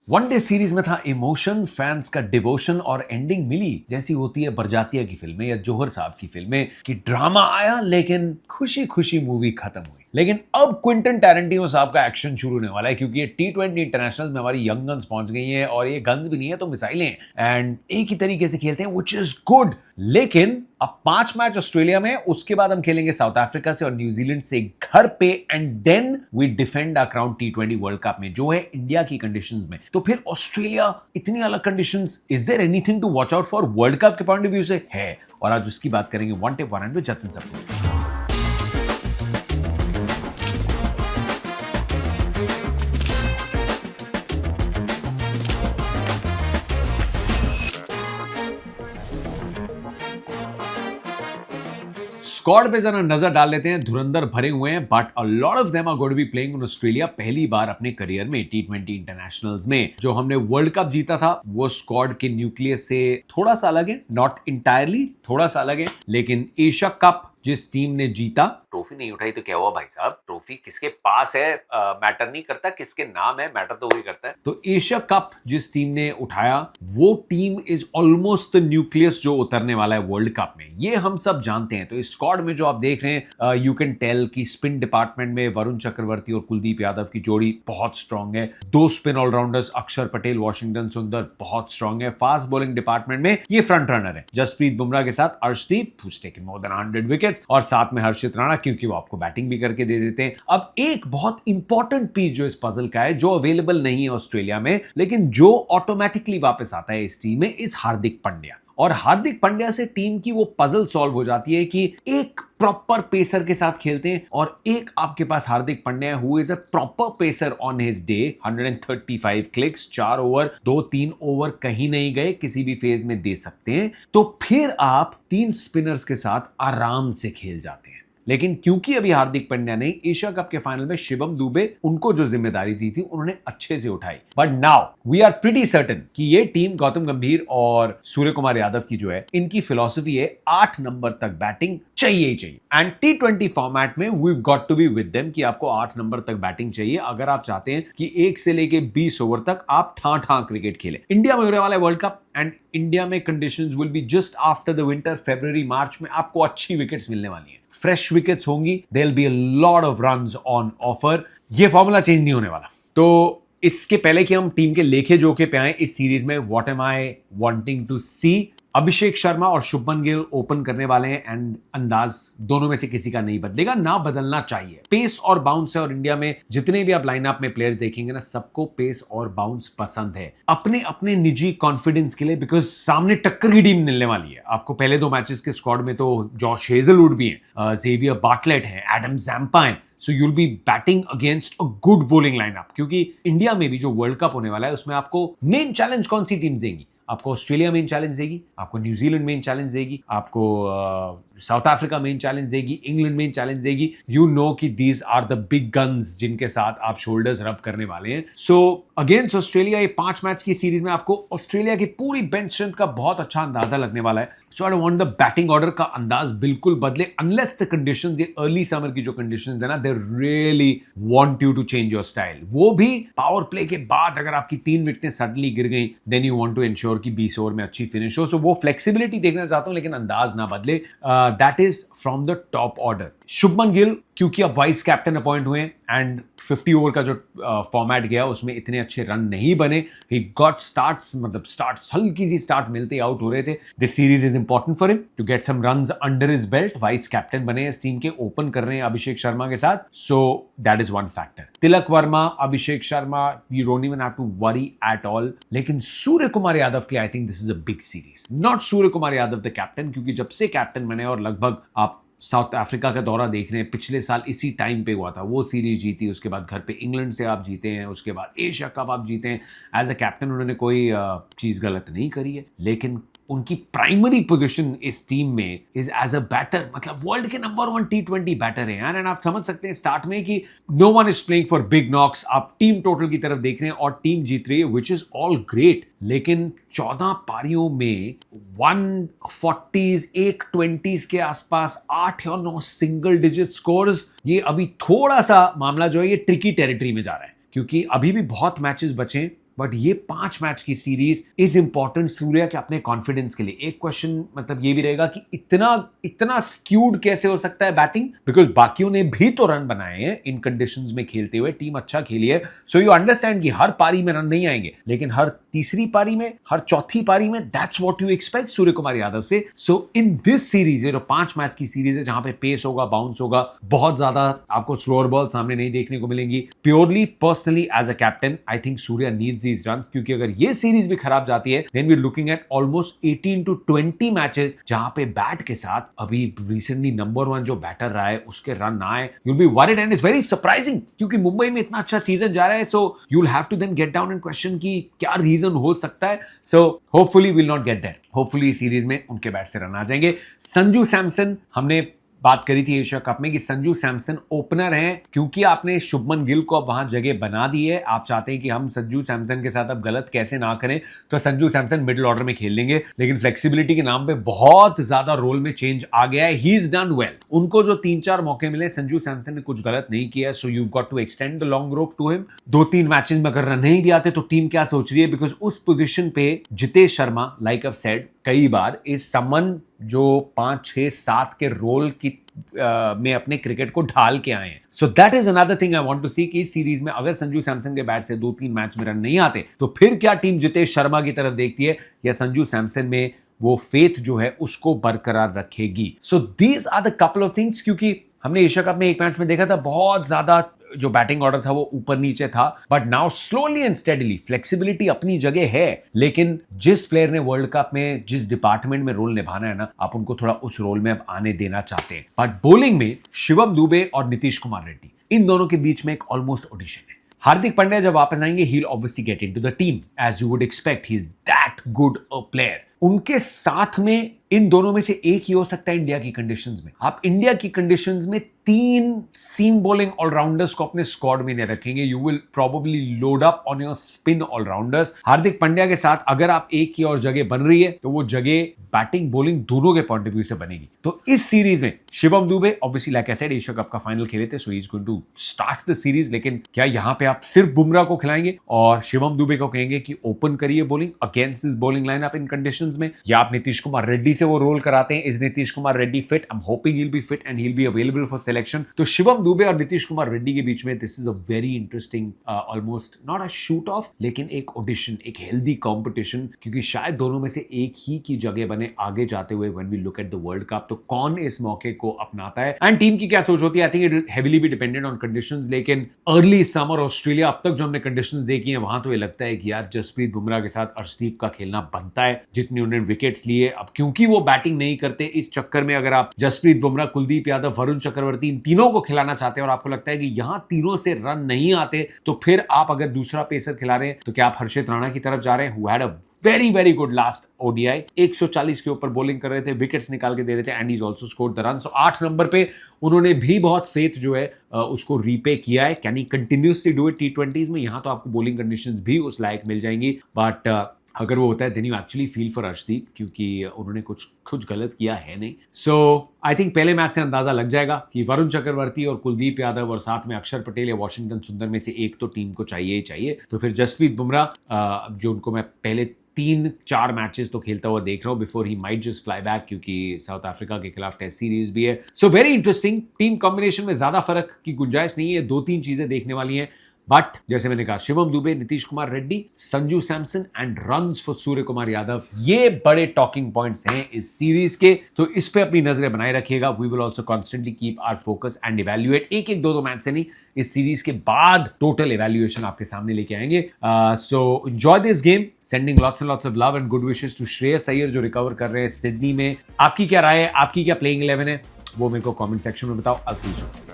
One day series में था emotion, fans का डिवोशन और एंडिंग मिली जैसी होती है बरजातिया की फिल्में या जौहर साहब की फिल्में कि ड्रामा आया लेकिन खुशी खुशी मूवी खत्म हुई। लेकिन अब क्विंटन टैरेंटिनो साहब का एक्शन शुरू होने वाला है क्योंकि ये T20 इंटरनेशनल में हमारी यंग गन्स पहुंच गई हैं और ये गन्स भी नहीं है तो मिसाइलें हैं एंड एक ही तरीके से खेलते हैं व्हिच इज गुड। लेकिन अब 5 मैच ऑस्ट्रेलिया में, उसके बाद हम खेलेंगे साउथ अफ्रीका से और न्यूजीलैंड से घर पे and then we defend our crown T20 world cup में जो है इंडिया की कंडीशंस में। तो फिर ऑस्ट्रेलिया इतनी अलग conditions, is there anything to watch out for world cup के पॉइंट ऑफ व्यू से है। और आज उसकी बात करेंगे one tip one with Jatin Sapru. Squad पे जरा नजर डाल लेते हैं। धुरंधर भरे हुए हैं but a lot of them are going to be playing in Australia पहली बार अपने करियर में T20 इंटरनेशनल्स में। जो हमने वर्ल्ड कप जीता था वो स्क्वाड के न्यूक्लियस से थोड़ा सा अलग है, नॉट इंटायरली, थोड़ा सा अलग है। लेकिन एशिया कप जिस टीम ने जीता, ट्रॉफी नहीं उठाई तो क्या हुआ भाई साहब, ट्रॉफी किसके पास है मैटर नहीं करता, किसके नाम है मैटर तो वही करता है। तो एशिया कप जिस टीम ने उठाया वो team is almost the nucleus जो उतरने वाला है वर्ल्ड कप में, ये हम सब जानते हैं। तो इस स्क्वाड में जो आप देख रहे हैं यू कैन टेल कि स्पिन डिपार्टमेंट में वरुण चक्रवर्ती और कुलदीप यादव की जोड़ी बहुत स्ट्रांग है। 2 स्पिन ऑलराउंडर्स अक्षर पटेल, वॉशिंगटन सुंदर बहुत स्ट्रांग है। फास्ट बॉलिंग डिपार्टमेंट में ये फ्रंट रनर है जसप्रीत बुमराह के साथ Arshdeep who's taken more than 100 wickets और साथ में हर्षित राणा क्योंकि वो आपको बैटिंग भी करके दे देते हैं। अब एक बहुत इंपॉर्टेंट पीस जो इस पजल का है जो अवेलेबल नहीं है ऑस्ट्रेलिया में लेकिन जो ऑटोमेटिकली वापस आता है इस टीम में, इज हार्दिक पांड्या। और हार्दिक पांड्या से टीम की वो पजल सॉल्व हो जाती है कि एक प्रॉपर पेसर के साथ खेलते हैं और एक आपके पास Hardik Pandya who is a proper pacer on his day. 135 clicks, 4 over, 2-3 over कहीं नहीं गए, किसी भी फेज में दे सकते हैं। तो फिर आप 3 स्पिनर्स के साथ आराम से खेल जाते हैं। लेकिन क्योंकि अभी हार्दिक पांड्या ने एशिया कप के फाइनल में शिवम दुबे उनको जो जिम्मेदारी दी थी उन्होंने अच्छे से उठाई। But now we are pretty certain कि ये टीम गौतम गंभीर और सूर्य कुमार यादव की जो है, इनकी फिलॉसफी है 8 नंबर तक बैटिंग चाहिए ही चाहिए। एंड T20 फॉर्मेट में we got to be with them कि आपको 8 नंबर तक बैटिंग चाहिए अगर आप चाहते हैं कि 1 से लेके 20 ओवर तक आप ठां ठां क्रिकेट खेले। इंडिया में होने वाला है वर्ल्ड कप एंड इंडिया में conditions will be just after the winter. फरवरी मार्च में आपको अच्छी विकेट्स मिलने वाली हैं, फ्रेश विकेट्स होंगी, there will be a lot of runs on offer. ये फॉर्मूला चेंज नहीं होने वाला। तो इसके पहले कि हम टीम के लेखे जोखे पे आए इस सीरीज में, what am I wanting to see, Abhishek Sharma और शुभमन गिल ओपन करने वाले हैं एंड अंदाज दोनों में से किसी का नहीं बदलेगा, ना बदलना चाहिए। पेस और बाउंस है और इंडिया में जितने भी आप लाइनअप में प्लेयर्स देखेंगे ना, सबको पेस और बाउंस पसंद है अपने अपने निजी कॉन्फिडेंस के लिए, बिकॉज सामने टक्कर की टीम मिलने वाली है आपको। पहले 2 मैचेस के स्क्वाड में तो जॉश हेजलवुड भी हैं, जेवियर बार्टलेट हैं, एडम जैम्पा हैं। So you'll be batting against a good bowling lineup क्योंकि इंडिया में भी जो वर्ल्ड कप होने वाला है उसमें आपको मेन चैलेंज कौन सी टीम्स देंगी? आपको ऑस्ट्रेलिया मेन चैलेंज देगी, आपको न्यूजीलैंड मेन चैलेंज देगी, आपको साउथ अफ्रीका मेन चैलेंज देगी, इंग्लैंड मेन चैलेंज देगी। यू नो कि these are the big guns जिनके साथ आप शोल्डर्स रब करने वाले हैं। सो अगेंस्ट ऑस्ट्रेलिया ये 5 मैच की सीरीज में आपको ऑस्ट्रेलिया की पूरी बेंच स्ट्रेंथ का बहुत अच्छा अंदाजा लगने वाला है। So I don't want the batting order का अंदाज बिल्कुल बदले अनलेस द कंडीशंस, ये अर्ली समर की जो कंडीशंस है ना, they really want you to change your style. वो भी पावर प्ले के बाद अगर आपकी 3 विकेटें सडनली गिर गई then you want to ensure कि 20 ओवर में अच्छी फिनिश हो। सो वो फ्लेक्सिबिलिटी देखना चाहता हूं लेकिन अंदाज ना बदले। That is from the top order. Shubman Gill क्योंकि अब वाइस कैप्टन अपॉइंट हुए एंड 50 ओवर का जो फॉर्मेट गया उसमें इतने अच्छे रन नहीं बने, ही गॉट स्टार्ट्स, मतलब स्टार्ट्स हल्की सी स्टार्ट मिलते आउट हो रहे थे। This series is important for him to get some runs under his belt. Vice captain बने इस टीम के, ओपन कर रहे हैं अभिषेक शर्मा के साथ, so that is one factor. Tilak Varma, Abhishek Sharma, you don't even have to worry at all. लेकिन सूर्य कुमार यादव के लिए I think this is a big series. Not Surya Kumar Yadav the captain, क्योंकि जब से कैप्टन बने और लगभग आप साउथ अफ्रीका का दौरा देख रहे हैं, पिछले साल इसी टाइम पे हुआ था, वो सीरीज जीती, उसके बाद घर पे इंग्लैंड से आप जीते हैं, उसके बाद एशिया कप आप जीते हैं। एज अ कैप्टन उन्होंने कोई चीज गलत नहीं करी है, लेकिन उनकी प्राइमरी पोजीशन इस टीम में इज एज अ बैटर, मतलब वर्ल्ड के नंबर 1 T20 बैटर है यार। एंड आप समझ सकते हैं स्टार्ट में कि no one is playing for big knocks, आप टीम टोटल की तरफ देख रहे हैं और टीम जीत रही है, विच इज ऑल ग्रेट। लेकिन 14 पारियों में 140s 120s के आसपास 8 या 9 सिंगल डिजिट स्कोर्स, ये अभी थोड़ा सा मामला जो है ये ट्रिकी टेरिटरी में जा रहा है क्योंकि अभी भी बहुत मैचेस बचे। बट ये 5 मैच की सीरीज इज इंपॉर्टेंट सूर्या के अपने कॉन्फिडेंस के लिए। एक क्वेश्चन मतलब ये भी रहेगा कि इतना स्क्यूड कैसे हो सकता है बैटिंग, बिकॉज बाकियों ने भी तो रन बनाए हैं इन कंडीशंस में खेलते हुए, टीम अच्छा खेली है। सो यू अंडरस्टैंड कि हर पारी में रन नहीं आएंगे, लेकिन हर तीसरी पारी में, हर चौथी पारी में, दैट्स व्हाट यू एक्सपेक्ट सूर्य कुमार यादव से। सो इन दिस सीरीज, ये जो 5 मैच की सीरीज है जहां पे पेस होगा, बाउंस होगा, बहुत ज्यादा आपको स्लोअर बॉल सामने नहीं देखने को मिलेंगी। Purely personally as a captain I think Surya needs these runs, क्योंकि अगर ये सीरीज भी खराब जाती है then we are looking at almost 18 to 20 matches जहां पे बैट के साथ अभी रिसेंटली नंबर 1 जो बैटर रहा है उसके रन ना आए, you will be worried and it's very surprising, क्योंकि मुंबई में इतना अच्छा सीजन जा रहा है। So you will have to then get down and question कि क्या रीजन हो सकता है। So hopefully will not get there, hopefully series में उनके बैट से रन आ जाएंगे। संजू सैमसन, हमने बात करी थी एशिया कप में कि संजू सैमसन ओपनर हैं, क्योंकि आपने शुभमन गिल को अब वहां जगह बना दी है, आप चाहते हैं कि हम संजू सैमसन के साथ अब गलत कैसे ना करें, तो संजू सैमसन मिडिल ऑर्डर में खेल लेंगे। लेकिन फ्लेक्सिबिलिटी के नाम पे बहुत ज्यादा रोल में चेंज आ गया है। ही इज डन वेल, उनको जो 3-4 मौके मिले संजू सैमसन ने कुछ गलत नहीं किया, so you got to extend the long rope to him. 2-3 matches में अगर रन नहीं भी आते तो टीम क्या सोच रही है, बिकॉज उस पोजीशन पे Jitesh Sharma, like I said कई बार, इज समवन जो 5, 6, 7 के रोल की में अपने क्रिकेट को ढाल के आए हैं। So that is another thing I want to see कि इस सीरीज में अगर संजू सैमसन के बैट से 2-3 मैच में रन नहीं आते तो फिर क्या टीम जितेश शर्मा की तरफ देखती है, या संजू सैमसन में वो फेथ जो है उसको बरकरार रखेगी। So these are the couple of things, क्योंकि हमने एशिया कप में एक मैच में देखा था बहुत ज्यादा जो बैटिंग ऑर्डर था वो ऊपर नीचे था, but now slowly and steadily flexibility अपनी जगह है, लेकिन जिस प्लेयर ने वर्ल्ड कप में जिस डिपार्टमेंट में रोल निभाना है ना, आप उनको थोड़ा उस रोल में अब आने देना चाहते हैं। बट बॉलिंग में शिवम दुबे और नीतीश कुमार रेड्डी, इन दोनों के बीच में एक ऑलमोस्ट ऑडिशन है। हार्दिक पांड्या जब वापस आएंगे he will obviously get into the team as you would expect, he is that good a player. उनके साथ में इन दोनों में से एक ही हो सकता है इंडिया की कंडीशंस में। आप इंडिया की कंडीशंस में 3 सीम बॉलिंग ऑलराउंडर्स को अपने स्क्वाड में नहीं रखेंगे, you will probably load up on your spin allrounders. Hardik Pandya के साथ अगर आप एक की और जगह बन रही है तो वो जगह बैटिंग बॉलिंग दोनों के पॉइंट ऑफ व्यू से बनेगी। तो इस सीरीज में Shivam Dube obviously like I said Asia cup का फाइनल खेले थे, so he is going to start the series. लेकिन क्या यहां पे आप सिर्फ बुमराह को खिलाएंगे और शिवम दुबे को कहेंगे कि ओपन करिए bowling against this bowling lineup in conditions में, या आप नीतीश कुमार रेड्डी से वो रोल कराते हैं? Is Nitish Kumar Reddy fit? I am hoping he will be fit and he will be available for selection. तो शिवम दुबे और नीतीश कुमार रेड्डी के बीच में this is a very interesting, almost not a shoot of, लेकिन एक ऑडिशन, एक हेल्दी कॉम्पिटिशन, क्योंकि शायद दोनों में से एक ही की जगह बने आगे जाते हुए when we look at the world cup. तो कौन इस मौके को अपनाता है एंड टीम की क्या सोच होती है, I think it heavily be dependent on conditions. लेकिन अर्ली समर ऑस्ट्रेलिया, अब तक जो हमने कंडीशंस देखी हैं वहां तो ये लगता है कि यार जसप्रीत बुमराह के साथ अर्शदीप का खेलना बनता है, जितनी उन्होंने विकेट्स लिए। अब क्योंकि वो बैटिंग नहीं करते, इस चक्कर में अगर आप जसप्रीत बुमराह, कुलदीप यादव, वरुण चक्रवर्ती, इन तीनों को खिलाना चाहते हैं और आपको लगता है कि यहां तीनों से रन नहीं आते, तो फिर आप अगर दूसरा पेसर खिला रहे हैं तो क्या आप हर्षित राणा की तरफ जा रहे हैं, who had a very very good last ODI, 140 के ऊपर बॉलिंग कर रहे थे, विकेट्स निकाल के दे रहे थे and is also scored the run. So 8 number पे उन्होंने भी बहुत फेथ जो है उसको रीपे किया है। Can he continuously do it T20s में? यहां तो आपको बॉलिंग कंडीशंस भी उस लायक मिल जाएंगी, बट अगर वो होता है then you actually feel for Arshdeep, क्योंकि उन्होंने कुछ गलत किया है नहीं। सो आई थिंक पहले मैच से अंदाजा लग जाएगा कि वरुण चक्रवर्ती और कुलदीप यादव और साथ में अक्षर पटेल या वॉशिंगटन सुंदर में से एक तो टीम को चाहिए ही चाहिए। तो फिर जसप्रीत बुमराह, जो उनको मैं पहले 3-4 मैचेस तो खेलता हुआ देख रहा हूं before he might just fly back, क्योंकि साउथ अफ्रीका के खिलाफ टेस्ट सीरीज भी है। So very interesting, team combination में ज्यादा फर्क की गुंजाइश नहीं है, 2-3 चीजें देखने वाली हैं। बट जैसे मैंने कहा, Shivam Dube, Nitish Kumar Reddy, Sanju Samson and runs for Surya Kumar Yadav, ये बड़े टॉकिंग पॉइंट्स हैं इस सीरीज के। तो इस पे अपनी नजरें बनाए रखिएगा। We will also constantly keep our focus and evaluate, एक 2 मैच से नहीं, इस सीरीज के बाद टोटल इवैल्यूएशन आपके सामने लेके आएंगे। So enjoy this game, sending lots and lots of love and good wishes to Shreyas Iyer जो रिकवर कर रहे हैं सिडनी में। आपकी क्या राय है, आपकी क्या प्लेइंग 11 है, वो मेरे को कमेंट सेक्शन में बताओ। I'll see you soon.